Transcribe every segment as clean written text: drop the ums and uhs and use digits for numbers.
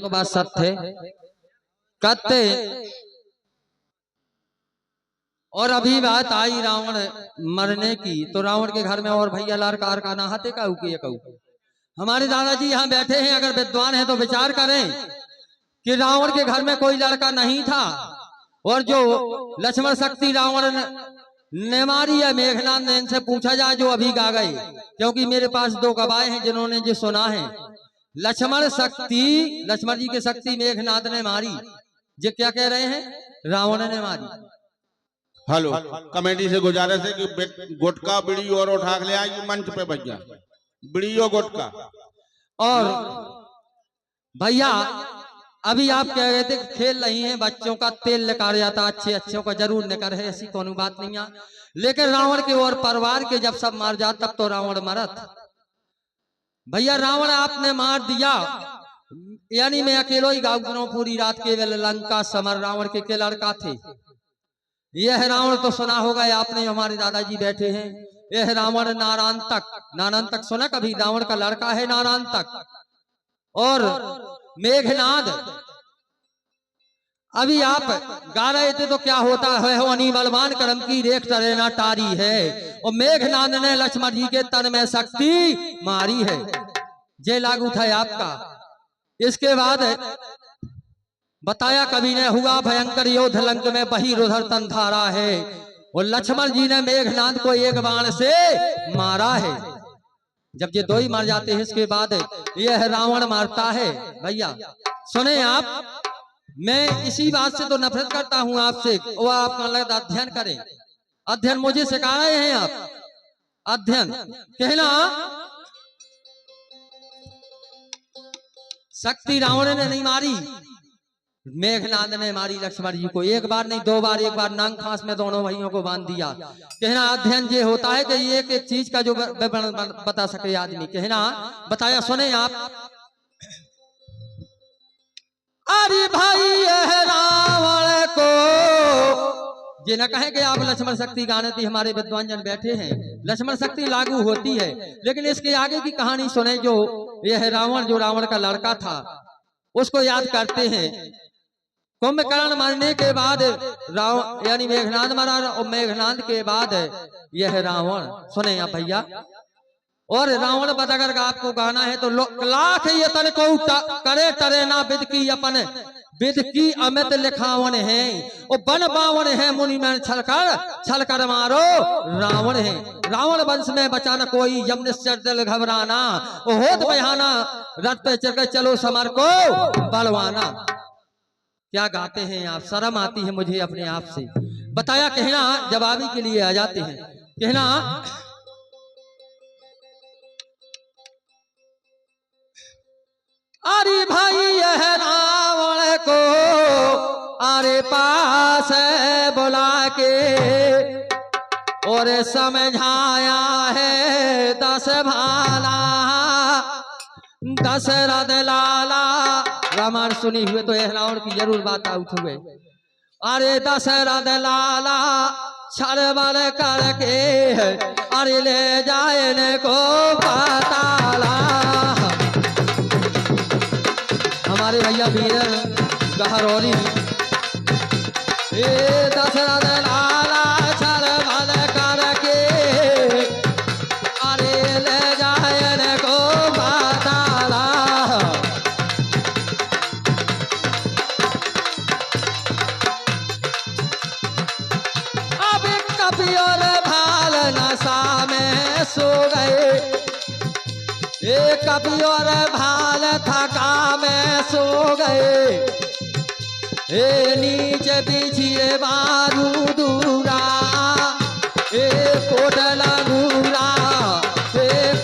तो बात सत्य है कहते। और अभी बात आई रावण मरने की, तो रावण के घर में और भैया लार कार का नहाते का हमारे दादाजी यहाँ बैठे हैं, अगर विद्वान हैं तो विचार करें कि रावण के घर में कोई लड़का नहीं था, और जो लक्ष्मण शक्ति रावण ने मारी है मेघनाथ ने, इनसे पूछा जाए जो अभी गा गए, क्योंकि मेरे पास 2 गवाह हैं जिन्होंने जो सुना है। लक्ष्मण जी की शक्ति मेघनाथ ने मारी, ये क्या कह रहे हैं? रावण ने मारी। हेलो, कमेटी से गुजारिश है कि गुटका बीड़ी और उठा ले आइए मंच पे भैया, बीड़ी और गुटका। और भैया अभी आप कह रहे थे खेल रही हैं, बच्चों का तेल निकाल जाता, अच्छे का जरूर निकल है, ऐसी कोई बात नहीं है। लेकिन रावण के और परिवार के जब सब मार जात तब तो रावण मरत। भैया रावण आपने मार दिया, यानी मैं अकेलो ही गाँव पूरी रात के लंका समर रावण के लड़का थे। यह रावण तो सुना होगा आपने, हमारे दादाजी बैठे हैं। यह रावण नारायण तक सुना कभी? रावण का लड़का है नारायण तक। और मेघनाद अभी आप गा रहे थे तो क्या होता है, हो अनी बलवान करम की रेख तरेना टारी है, और मेघनाद ने लक्ष्मण जी के तन में शक्ति मारी है। जे लागू था आपका। इसके बाद बताया कवि ने, हुआ भयंकर योद्ध लंक में बही रुधर तंधारा है, और लक्ष्मण जी ने मेघनाद को एक बाण से मारा है। जब ये 2 ही मार जाते हैं, इसके बाद यह रावण मारता है। भैया सुने आप, मैं इसी बात से तो नफरत करता हूं आपसे, वो आप लगता अध्ययन करें। अध्ययन मुझे सिखा रहे हैं आप, अध्ययन कहना। शक्ति रावण ने नहीं मारी, मेघनाद ने मारी लक्ष्मण जी को। एक बार नहीं 2 बार, एक बार नांग फांस में दोनों भाइयों को बांध दिया। कहना अध्ययन ये होता है कि एक चीज का जो बता सके आदमी। कहना बताया, सुने आप। अरे भाई यह रावण को ये न कहे कि आप लक्ष्मण शक्ति गाने थी, हमारे विद्वान जन बैठे हैं, लक्ष्मण शक्ति लागू होती है, लेकिन इसके आगे की कहानी सुने। जो यह रावण, जो रावण का लड़का था, उसको याद करते हैं। कुंभकर्ण मरने के बाद रावण यानी मेघनाद मरा, और मेघनाद के बाद यह रावण। सुने आप भैया, और रावण बताकर का आपको गाना है तो लाख ये तन को करे तरे ना विद की अपन विद की अमित लिखावन है, और बन बावन है मुनि में छलकर मारो रावण है। रावण वंश में बचाना कोई, यम निश्चर दिल घबराना, होत बहाना रथ पे चढ़कर चलो समर को बलवाना। क्या गाते हैं आप, शर्म आती है मुझे अपने आप से। बताया कहना जवाबी के लिए आ जाते हैं। कहना अरे भाई यह रावण को अरे पास बुला के और समझाया है 10 भाला, दशरथ लाला। रामायण सुनी हुए तो यह रावण की जरूर बात आउट हुए। अरे दशरथ लाला छलबल करके अरे ले जाए को पाताला। हमारे भैया वीर गहरौली, दशरथ लाला छलबल करके अरे ले जाए को पाताला। अब कभी और भाल नशा में सो गए, कभी और भाल थका में सो गए, नीचे बिछिए बारू दूरा, कोटला दूरा,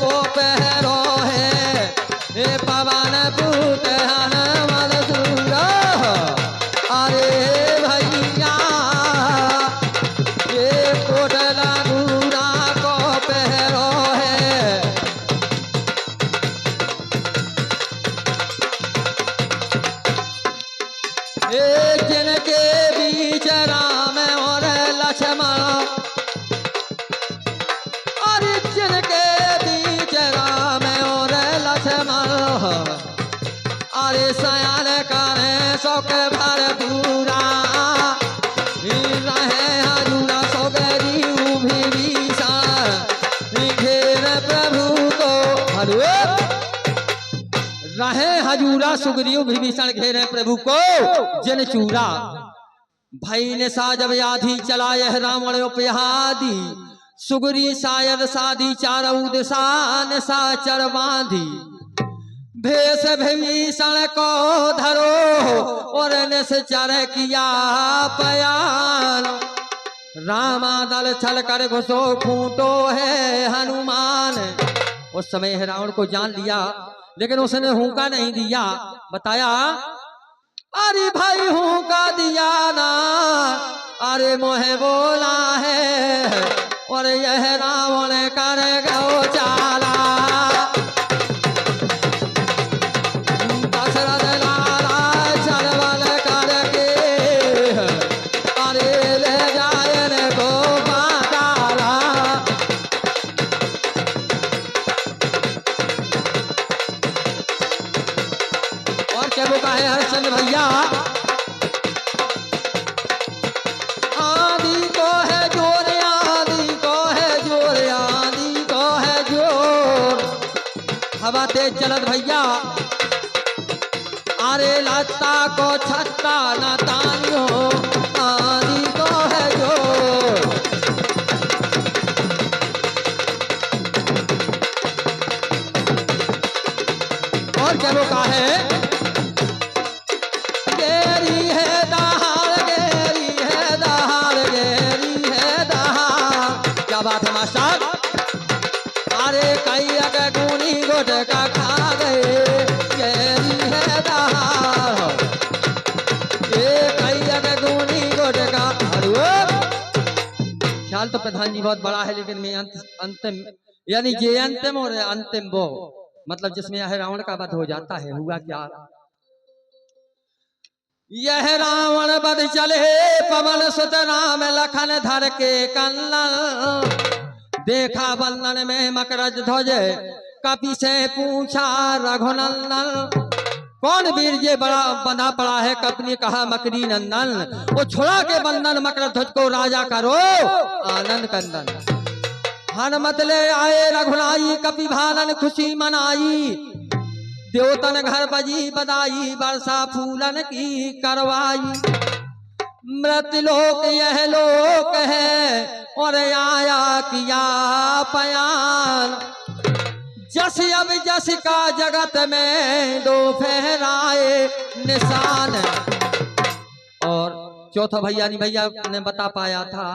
को पहरो है पवन पूत हनुमान दूरा। अरे भैया कोटला दूरा को पहरो है। जिनके बीच राम और लक्ष्मण, और जिनके बीच राम और लक्ष्मण, अरे सयान शौक भरपूरा रहे हजूरा सुग्रीव विभीषण घेर प्रभु को रहे हजूरा सुग्रीव विभीषण घेरे प्रभु को जन चूरा भई ने सा जब आधी चला यह रावण उपहादी सुग्री शायद साधी चारऊ दिशा ने सा चर बांधी भेष विभीषण को धरो और निश्चर किया पयान रामा दल छल कर घुसो खूंटो है हनुमान। उस समय रावण को जान लिया लेकिन उसने हुंका नहीं दिया, बताया अरे भाई हुंका दिया ना अरे मोहे बोला है और यह रावण कर गो चाला दशरथ लाला चलवल करके अरे ले जायन को पाताला। और क्या वो कहे हरिश्चंद्र भैया आदि को है जोर आदि को है जोर आदि को है जोर हवा तेज चलत भैया अरे लता को छत्ता न तानियो आदि को है जोर। और क्या वो कहे गेरी है दहाड़ गेरी है दहाड़ गेरी है दहाड़। क्या बात है मास्टर अरे कई अगर गुनी गोट का खा गए गेरी है दहाड़ ये कई अगर गुनी गोट का। ख्याल तो प्रधान जी बहुत बड़ा है लेकिन मैं अंतिम यानी ये अंतिम और अंतिम वो मतलब जिसमें यह रावण का वध हो जाता है। हुआ क्या यह रावण बध चले पवन सुत राम लखन धर के कन्नन देखा बंधन में मकरज ध्वज कपि से पूछा रघुनंदन कौन वीर ये बड़ा बंधा पड़ा है कपि ने कहा मकरी नंदन वो छुड़ा के बंधन मकरज ध्वज को राजा करो आनंद कंदन। हनुमत ले आए रघुनाई कपि भानन खुशी मनाई देवतन घर बजी बदाई वर्षा फूलन की करवाई मृतलोक यह लोक है और आया किया पयान जस अब जस का जगत में दो फहराए निशान। और चौथा भैया नहीं भैया ने बता पाया था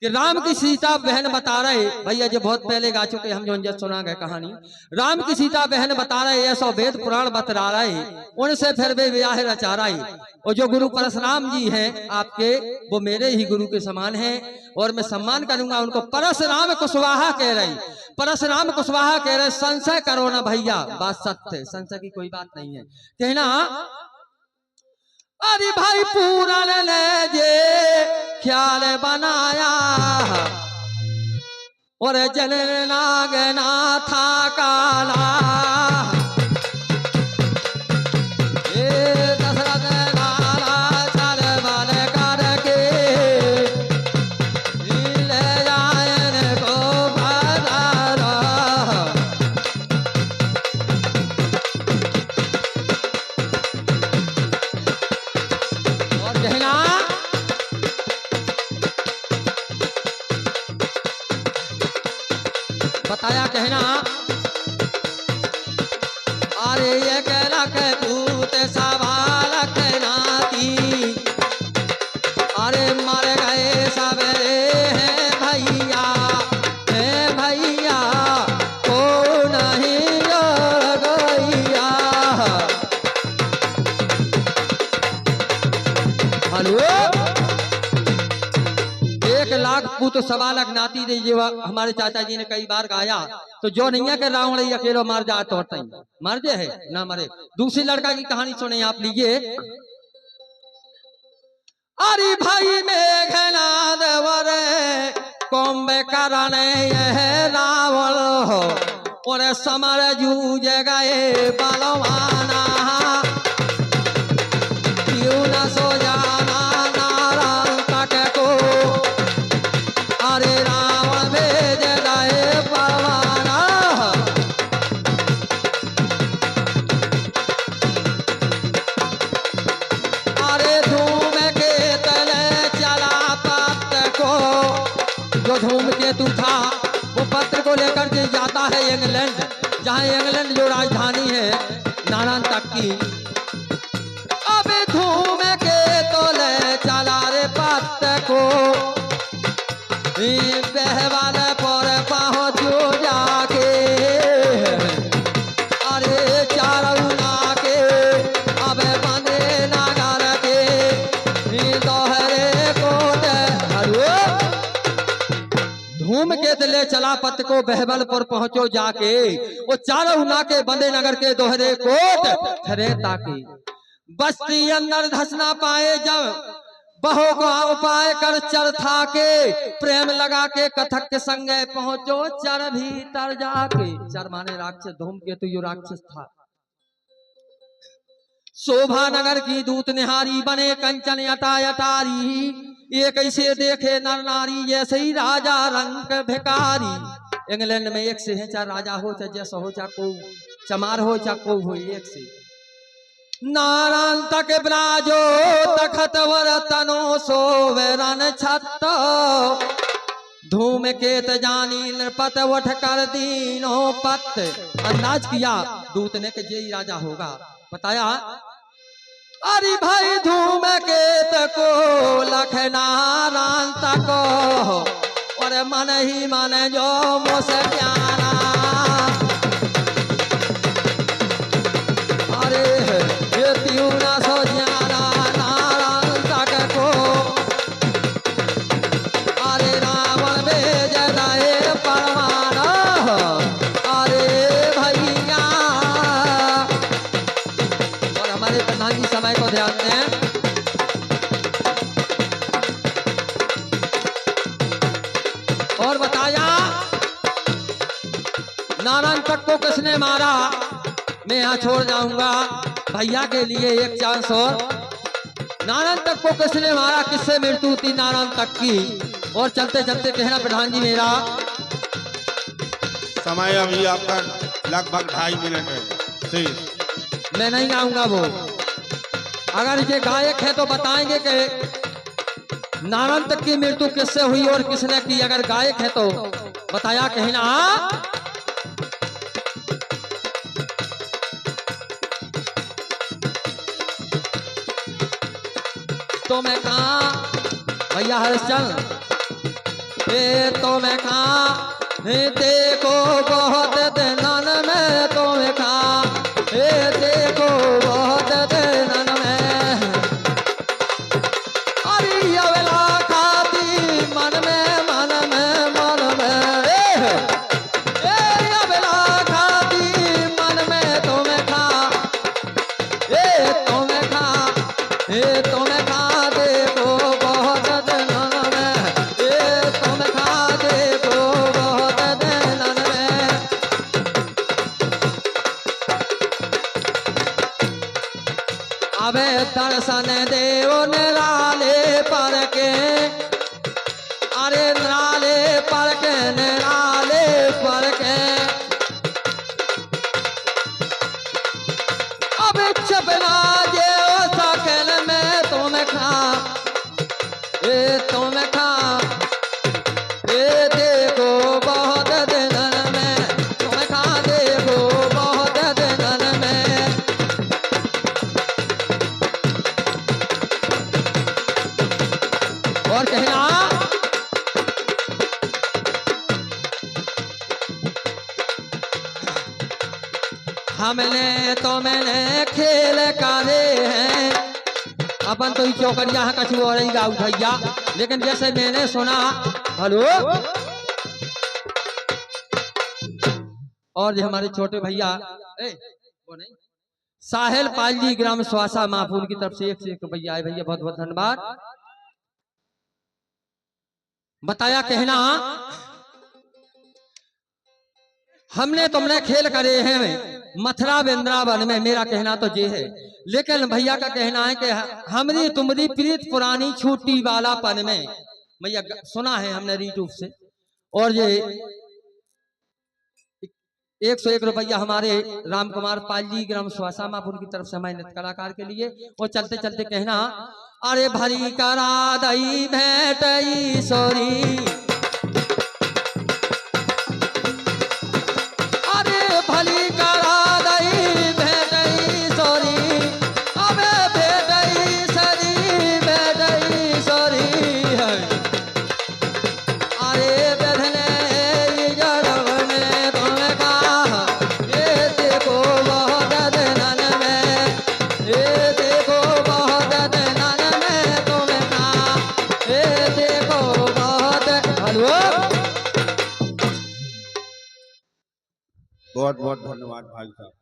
कि राम की सीता बहन बता रहे भैया जो बहुत पहले गा चुके हम जो सुना गए कहानी राम की सीता बहन बता रहे ऐसा वेद पुराण बतरा रहे उनसे फिर वे ब्याह रचा रहे। और जो गुरु परशुराम जी हैं आपके वो मेरे ही गुरु के समान हैं और मैं सम्मान करूंगा उनको। परशुराम कुशवाहा कह रही परशुराम कुशवाहा कह रहे संशय करो ना भैया बात सत्य संशय की कोई बात नहीं है कहना अरे भाई पूरा ले जे ख्याल बनाया और जन नागना था काला दशरथ लाला चल बल करके ले जायन को बदारा। और कहना बताया कहना अरे ये लख पूत सवाल नाती अरे मर गए सब हैं भैया को नहीं गैया। हेलो 1,00,000 पूत सवा लाख नाती दे ये हमारे चाचा जी ने कई बार गाया तो जो नहीं है कि रावण ही अकेलो मार जाए तो मर जाए है ना मरे। दूसरी लड़का की कहानी सुने आप लीजिए अरे भाई मेघनाद वर कुंभ करने यह रावण हो और समर जूझ गए बलवाना जो धूमकेतु था वो पत्र को लेकर के जाता है इंग्लैंड, जहाँ इंग्लैंड जो राजधानी है नारायण तक की। अब धूमकेतु ले चला रे पत्र को, बहवाल पर पहुँचो जाके, अरे चारुना के अब बंदे नगर के दोहरे कोट। धूमकेतु ले चला पत्र को, बहबलपुर पहुंचो जाके, वो चारुना के बंदे नगर के दोहरे कोट ठहरे ताकि। बस्ती अंदर धसना पाए जब बहु को उपाय कर चर था के, प्रेम लगा के कथक के संगे पहुंचो चर भीतर जाके। चर माने राक्षस, धूमकेतु यो राक्षस था। शोभा नगर की दूत निहारी बने कंचन अटारी, ये कैसे देखे नर नारी जैसे ही राजा रंग भिकारी। इंग्लैंड में एक से है, चाहे राजा हो चाहे जैसा हो चाहे को चमार हो चाहे को हो, एक से नारायण तक ब्राजो तखत वर तनो सोवरन छत, धूमकेत जानी नृपत वठ कर दीनो पत। अंदाज किया दूत ने कि यही राजा होगा। बताया अरे भाई धूमकेत को लख नारायण तक, और मन ही मन जो मुझ प्यारा। ना सो जाना नारायण तक को, अरे रावण भेज दाए परवाना, अरे भैया। और हमारे प्रधान जी समय को ध्यान दें। और बताया नारायण तक को किसने मारा, मैं यहाँ छोड़ जाऊंगा भैया के लिए एक चांस और। नारायण तक को किसने मारा, किससे मृत्यु थी नारायण तक की। और चलते चलते कहना प्रधान जी मेरा समय अभी आपका लगभग 2.5 मिनट है शेष। मैं नहीं गाऊंगा वो, अगर ये गायक है तो बताएंगे कि नारायण तक की मृत्यु किससे हुई और किसने की। अगर गायक है तो बताया कहना। तो मैं कहा भैया हरिश्चंद्र, ये तो मैं कहा देखो बहुत दिनन में, तो मैं कहा देखो बहुत दिनन में, अरे अवला खाती मन में मन में मन में, अवला खाती मन में, तो मैं कहा तो मैं कहा तो मैं कहा दर्शन देव निराले पर के, अरे निराले पर के निराले पर के, अब छपना जे सकल में तुम खा, तुम खा देखो बहुत दिनन में, तुम खा देखो बहुत दिनन में। और कहना हमने तो मैंने खेल करे हैं, अपन तो चौकरिया है कछु और ही गाँव भैया, लेकिन जैसे मैंने सुना। हेलो, और जो हमारे छोटे भैया वो नहीं साहिल पाल जी ग्राम स्वासा माहपुर की तरफ से 1 से 1 रुपया आए भैया, बहुत बहुत धन्यवाद। बताया कहना हमने तुमने खेल करे हैं मथुरा वृंदावन में, मेरा कहना तो ये है। लेकिन भैया का कहना है कि हमरी तुम्हारी प्रीत पुरानी छूटी वाला पन में, भैया सुना है हमने यूट्यूब से। और ये 101 रुपया हमारे राम कुमार पाल जी ग्राम स्वासा मापुर की तरफ से हमारे नृत्य कलाकार के लिए। और चलते चलते कहना अरे भरी करा दई भेंट सोरी बहुत बहुत धन्यवाद भाई साहब।